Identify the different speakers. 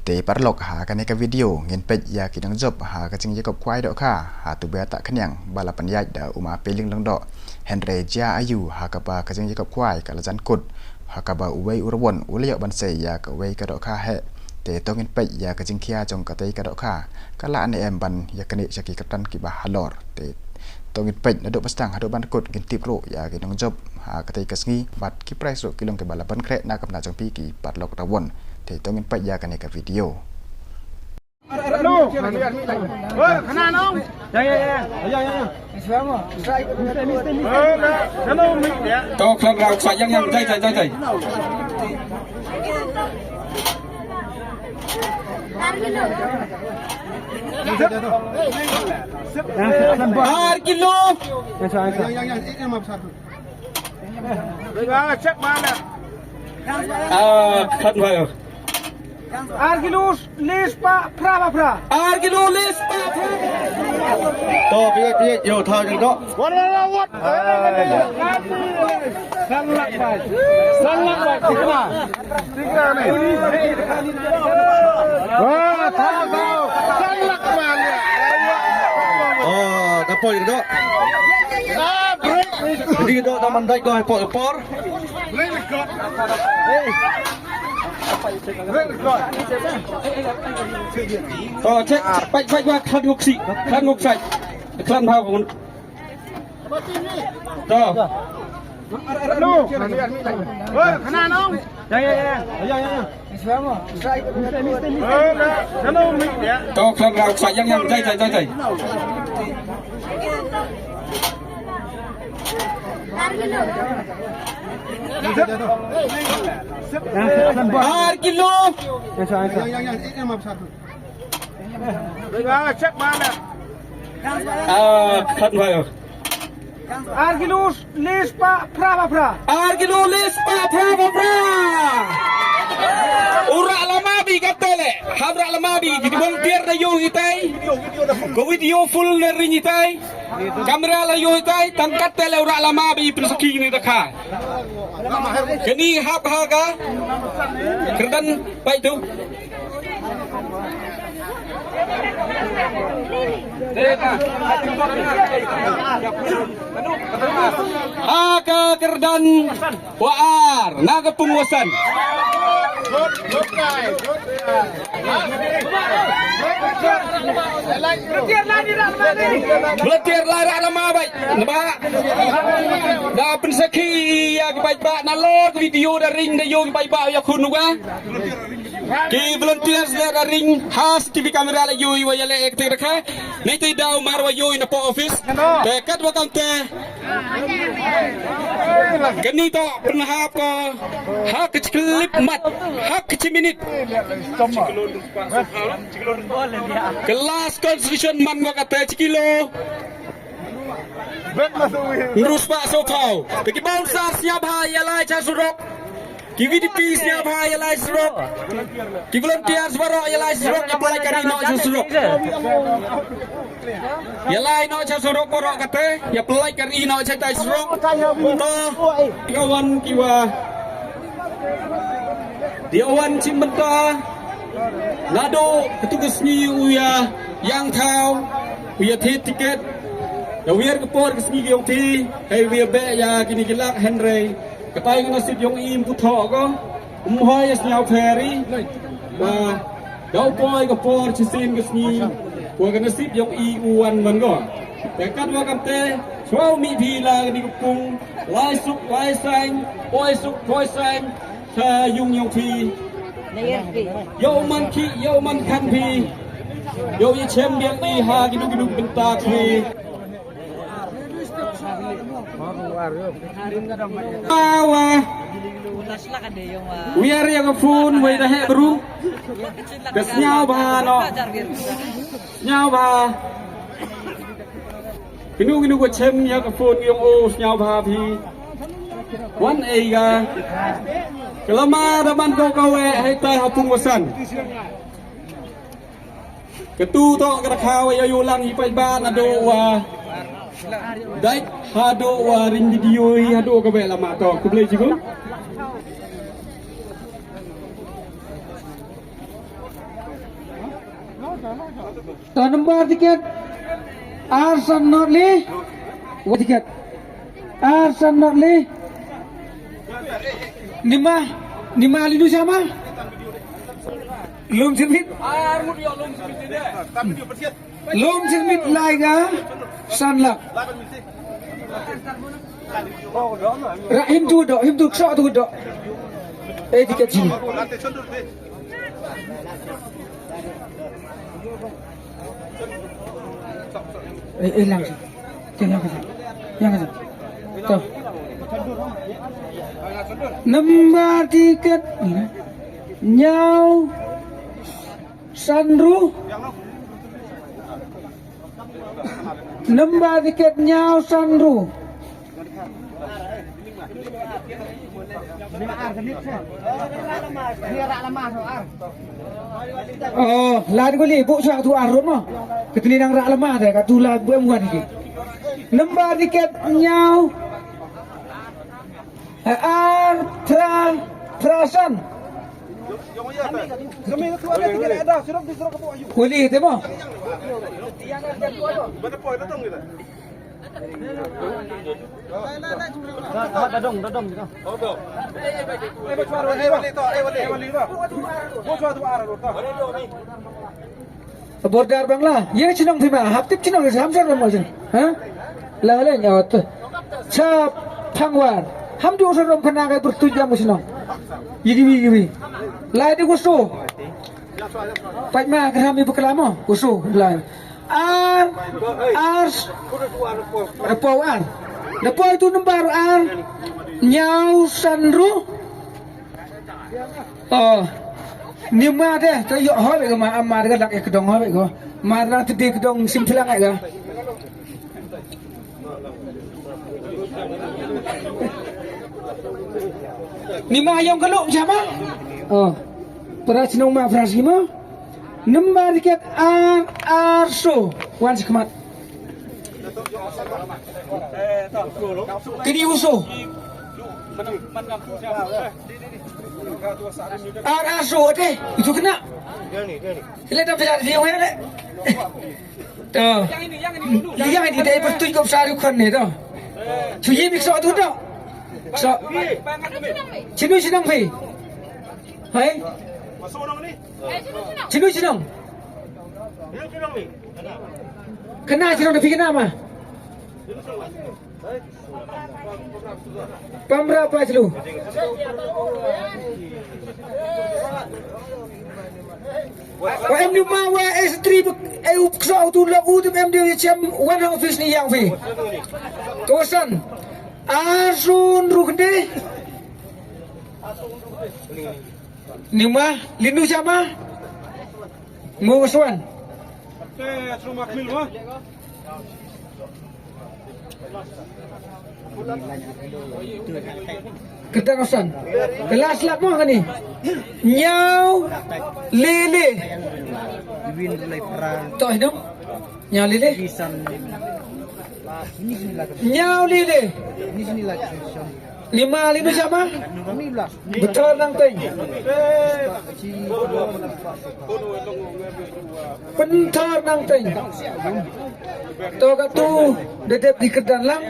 Speaker 1: Te parlok ha kan ka video ngin pej ya kidang job ha ka ching jakob kwai do kha ha tu be ta khanyang balapan yai da uma peling lang do Henry ja ayu ha ka ba ka ching jakob kwai ka la jan kut ha ka ba uwei urwon ulya ban se ya ka wei ka do kha he te to ngin pej ya ka ching khia jong ka tei ka do kha ka la ne em ban ya kani chaki kaptan ki ba halor te to ngin pej na do pastang ha do ban kut ngin tip ro ya kidang job ha ka tei ka sngi bat ki price ro kilong ke balapan kre na kapna jong pi ki parlok rawon thì tôi nghĩ bây giờ cái này cái video
Speaker 2: to khăn rau xoài nhang nhang dây dây dây dây hai kilo khăn vào
Speaker 3: Argilus lispa pra pra.
Speaker 2: Argilo lispa. To phía vô thao cho đó.
Speaker 3: Sangat baik. Sangat baik. Tiga nih. Wah, tahu. Sangat baik.
Speaker 2: Oh, kapal itu. Jadi itu taman dai kau por. Cek baik baik khăn ngục sạch khăn thao của to to khăn rau sạch nhang nhang dây dây dây dây hai kilo
Speaker 3: Cek mana?
Speaker 2: khăn vào
Speaker 3: Argilus lispa pra pra.
Speaker 2: Argilo lispa pra ura lamabi katele habra lamabi jadi volunteer na yo hitai ko video full na rin hitai kamera la yo hitai tangkat tele ura lamabi prisaki ni dakha kini hap haga kerdan baik tu Haka kerdan waar naga penguasan Belatir lara lama baik nampak dah pensaki ya baik baik nalor video dah ring dah yo baik baik ya kunuga ki volunteers dah ring has TV kamera la yo wa yale ek terkha nei tai daw marwa yo na po office dekat wa kante ganito pernahap ko hak klip mat hak minit kelas constitution man ko kate kilo Nurus Pak Sokau bagi bangsa siap hai lai cha surok ki VDP siap hai lai surok ki volunteers barok lai surok apply kari no surok ya lai no cha surok barok kate ya apply kari no cha tai surok to kawan kiwa Diawan Cimbenta Nado petugas ni uya yang tahu uya tiket ya wir kepor kesni yong ti hey wir be ya kini gelak Henry katai nasib yong im putho ko umhoy asnyau ferry ba dau poi kepor chisin kesni ko nasib yong i uan man koแต่กันว่ากันเตชาวมีพีลานี่ก็ปุงลายสุกลายแสงปอยสุกปอยแสงชายุงยงพีโยมันขี้โยมันคันพีโยยเชมเบียงอีหากินุกินุเป็นตาคีมาวะเวียร์ยังฟูนเวทะเฮบรูกระสเนียวบาโนเนียวบากินุก็เชมยากระฟูนยงโอสเนียวบาพีวันเอกาKelama daman kau kawe hai hapung wasan. Ketu to kerakau ayo ulang ipai ban ado wa. Dai hado wa ring video hado kawe lama to ku boleh jigo.
Speaker 4: Nomor tiket Arsan Notli. Tiket Arsan Notli. Nima Lindu siapa? Lum Smith. Lum Smith Laiga Sanlak. Rahim tu dok, him tu sok tu dok. Tiket sini. Langsung. Yang kasih. Tuh. Nomor tiket Nyau Sandru. Nomor tiket Nyau Sandru. Oh, lain kali ibu suatu arun mah. Ketelinang rak lemah deh, kat tulah buat ini. Nomor tiket Nyau Prasan. Kuli itu mah. Bordar bangla, ye cinong thima, haptip cinong samsar ramai je, ha? Lalu nyawat, cap pangwar, hamdu usah ram penagai bertujuan musinong, yigiwi, lain di kusu, pajma kami berkelama, kusu lain, Lepo itu nomor Nyau Sandru. Oh, ni ma deh, tu yuk hal ke ma amar ke lak kedong hal ke, marah tu di kedong simpelang ke. Ni ma yang keluk siapa? Oh, peras nama peras lima. Nomor tiket Arso, wan sekemat. Kini usuh. Arso deh, itu kena. Lihat apa dia yang mana? Tuh. Yang ini dari pertujuh kau sari kan ni tuh. Cuci mikso tu tuh. So. Cinu sinang pi. Hai. Cinu sinang. Kena sinang tapi kena mah. Pemberapa selu? Em đi mà qua S3 eu sau tu là u tu em đi chém one office ni yang fi. Tosan. Asun rukde. Nima lindu siapa? Nguswan. Kita kosan. Kelas lap mah kan ni. Nyau lele. Toh hidup. Nyau lele. Nyau lele. Lima lindu siapa? Betul nang teng. Pentar nang teng. Toh katu dedep di kedan lang.